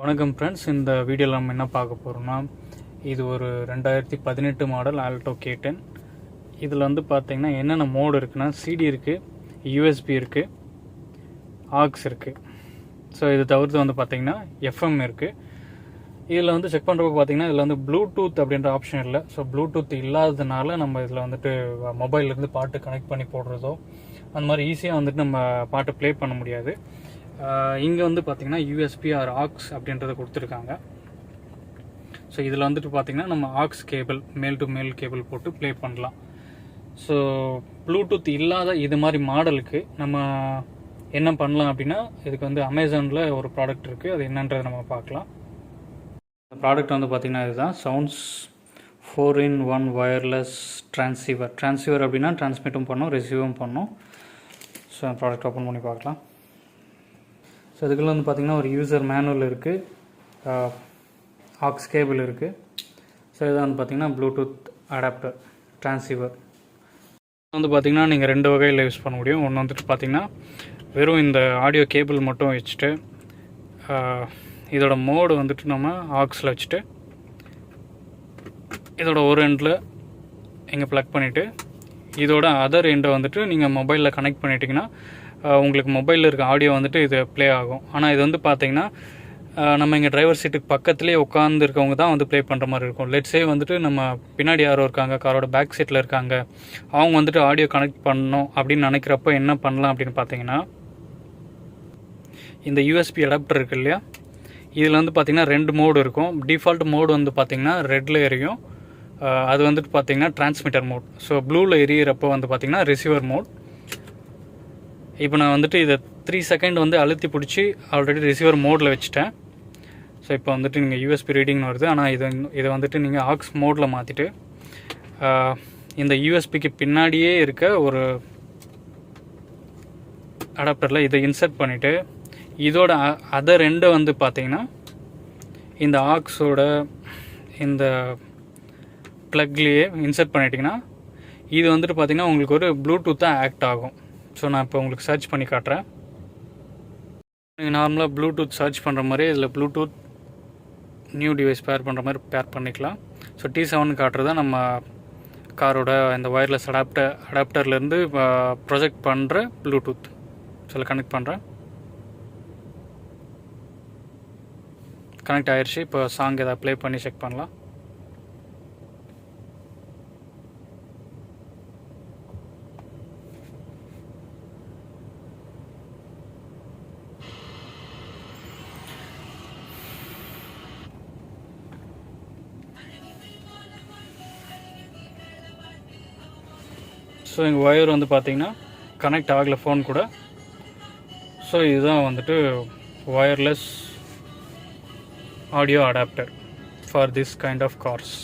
வணக்கம் ஃப்ரெண்ட்ஸ், இந்த வீடியோவில் நம்ம என்ன பார்க்க போகிறோம்னா, இது ஒரு 2018 மாடல் ஆல்டோ K10. இதில் வந்து பார்த்திங்கன்னா என்னென்ன மோடு இருக்குன்னா, சிடி இருக்குது, யூஎஸ்பி இருக்குது, ஆக்ஸ் இருக்குது. ஸோ இது தவிர்த்து வந்து பார்த்திங்கன்னா எஃப்எம் இருக்குது. இதில் வந்து செக் பண்ணுறப்ப பார்த்திங்கன்னா இதில் வந்து ப்ளூடூத் அப்படின்ற ஆப்ஷன் இல்லை. ஸோ ப்ளூடூத் இல்லாததுனால நம்ம இதில் வந்துட்டு மொபைல்லேருந்து பாட்டு கனெக்ட் பண்ணி போடுறதோ அந்த மாதிரி ஈஸியாக வந்துட்டு நம்ம பாட்டு ப்ளே பண்ண முடியாது. இங்கே வந்து பார்த்திங்கன்னா யூஎஸ்பி ஆர் ஆக்ஸ் அப்படின்றத கொடுத்துருக்காங்க. ஸோ இதில் வந்துட்டு பார்த்திங்கன்னா நம்ம aux cable, male to male cable போட்டு ப்ளே பண்ணலாம். ஸோ ப்ளூடூத் இல்லாத இது மாதிரி மாடலுக்கு நம்ம என்ன பண்ணலாம் அப்படின்னா, இதுக்கு வந்து அமேசானில் ஒரு ப்ராடக்ட் இருக்குது, அது என்னன்றதை நம்ம பார்க்கலாம். இந்த ப்ராடக்ட் வந்து பார்த்திங்கன்னா இதுதான், சவுண்ட்ஸ் 4-in-1 வயர்லெஸ் ட்ரான்ஸ்சீவர் அப்படின்னா ட்ரான்ஸ்மிட்டும் பண்ணோம், ரிசீவும் பண்ணோம். ஸோ அந்த ப்ராடக்ட் ஓப்பன் பண்ணி பார்க்கலாம். ஸோ இதுக்குள்ள வந்து பார்த்திங்கன்னா ஒரு யூசர் மேனுவல் இருக்குது, ஆக்ஸ் கேபிள் இருக்குது. ஸோ இதான் வந்து பார்த்திங்கன்னா ப்ளூடூத் அடாப்டர் ட்ரான்ஸ்சீவர். வந்து பார்த்திங்கன்னா நீங்கள் ரெண்டு வகையில் யூஸ் பண்ண முடியும். ஒன்று வந்துட்டு பார்த்திங்கன்னா வெறும் இந்த ஆடியோ கேபிள் மட்டும் வச்சுட்டு, இதோட மோடு வந்துட்டு நம்ம ஆக்ஸில் வச்சுட்டு, இதோட ஒரு எண்டில் இங்கே ப்ளக் பண்ணிவிட்டு, இதோட அதர் எண்டை வந்துட்டு நீங்கள் மொபைலில் கனெக்ட் பண்ணிட்டீங்கன்னா உங்களுக்கு மொபைலில் இருக்க ஆடியோ வந்துட்டு இது ப்ளே ஆகும். ஆனால் இது வந்து பார்த்திங்கன்னா நம்ம இங்கே டிரைவர் சீட்டுக்கு பக்கத்துலேயே உட்காந்துருக்கவங்க தான் வந்து ப்ளே பண்ணுற மாதிரி இருக்கும். லெட்ஸே வந்துட்டு நம்ம பின்னாடி யாரோ இருக்காங்க, காரோட பேக் சீட்டில் இருக்காங்க, அவங்க வந்துட்டு ஆடியோ கனெக்ட் பண்ணணும் அப்படின்னு நினைக்கிறப்ப என்ன பண்ணலாம் அப்படின்னு பார்த்தீங்கன்னா, இந்த யூஎஸ்பி அடாப்டர் இருக்குது இல்லையா, இதில் வந்து பார்த்திங்கன்னா ரெண்டு மோடு இருக்கும். டிஃபால்ட் மோடு வந்து பார்த்திங்கன்னா ரெட்டில் எரியும், அது வந்துட்டு பார்த்திங்கன்னா டிரான்ஸ்மிட்டர் மோட். ஸோ ப்ளூவில் எரியிறப்போ வந்து பார்த்திங்கன்னா ரிசீவர் மோட். இப்போ நான் வந்துட்டு இதை 3 செகண்ட் வந்து அழுத்தி பிடிச்சி ஆல்ரெடி ரிசீவர் மோடில் வச்சுட்டேன். ஸோ இப்போ வந்துட்டு நீங்கள் யூஎஸ்பி ரீடிங்னு வருது. ஆனால் இதை வந்துட்டு நீங்கள் ஆக்ஸ் மோடில் மாற்றிட்டு, இந்த யூஎஸ்பிக்கு பின்னாடியே இருக்க ஒரு அடாப்டரில் இதை இன்சர்ட் பண்ணிவிட்டு, இதோட அதர் ரெண்டை வந்து பார்த்திங்கன்னா இந்த ஆக்ஸோட இந்த ப்ளக்லேயே இன்சர்ட் பண்ணிட்டிங்கன்னா இது வந்துட்டு பார்த்திங்கன்னா உங்களுக்கு ஒரு ப்ளூடூத்தாக ஆக்ட் ஆகும். ஸோ நான் இப்போ உங்களுக்கு சர்ச் பண்ணி காட்டுறேன். நீங்கள் நார்மலாக ப்ளூடூத் சர்ச் பண்ணுற மாதிரி இதில் ப்ளூடூத் நியூ டிவைஸ் பேர் பண்ணுற மாதிரி பேர் பண்ணிக்கலாம். ஸோ T7 காட்டுறது தான் நம்ம காரோட இந்த வயர்லெஸ் அடாப்டர்லேருந்து ப்ரொஜெக்ட் பண்ணுற ப்ளூடூத். ஸோ கனெக்ட் பண்ணுறேன், கனெக்ட் ஆயிடுச்சு. இப்போ சாங் எதாவது ப்ளே பண்ணி செக் பண்ணலாம். ஸோ எங்கள் ஒயர் வந்து பார்த்திங்கன்னா கனெக்ட் ஆகலை ஃபோன் கூட. ஸோ இதுதான் வந்துட்டு wireless audio adapter for this kind of cars.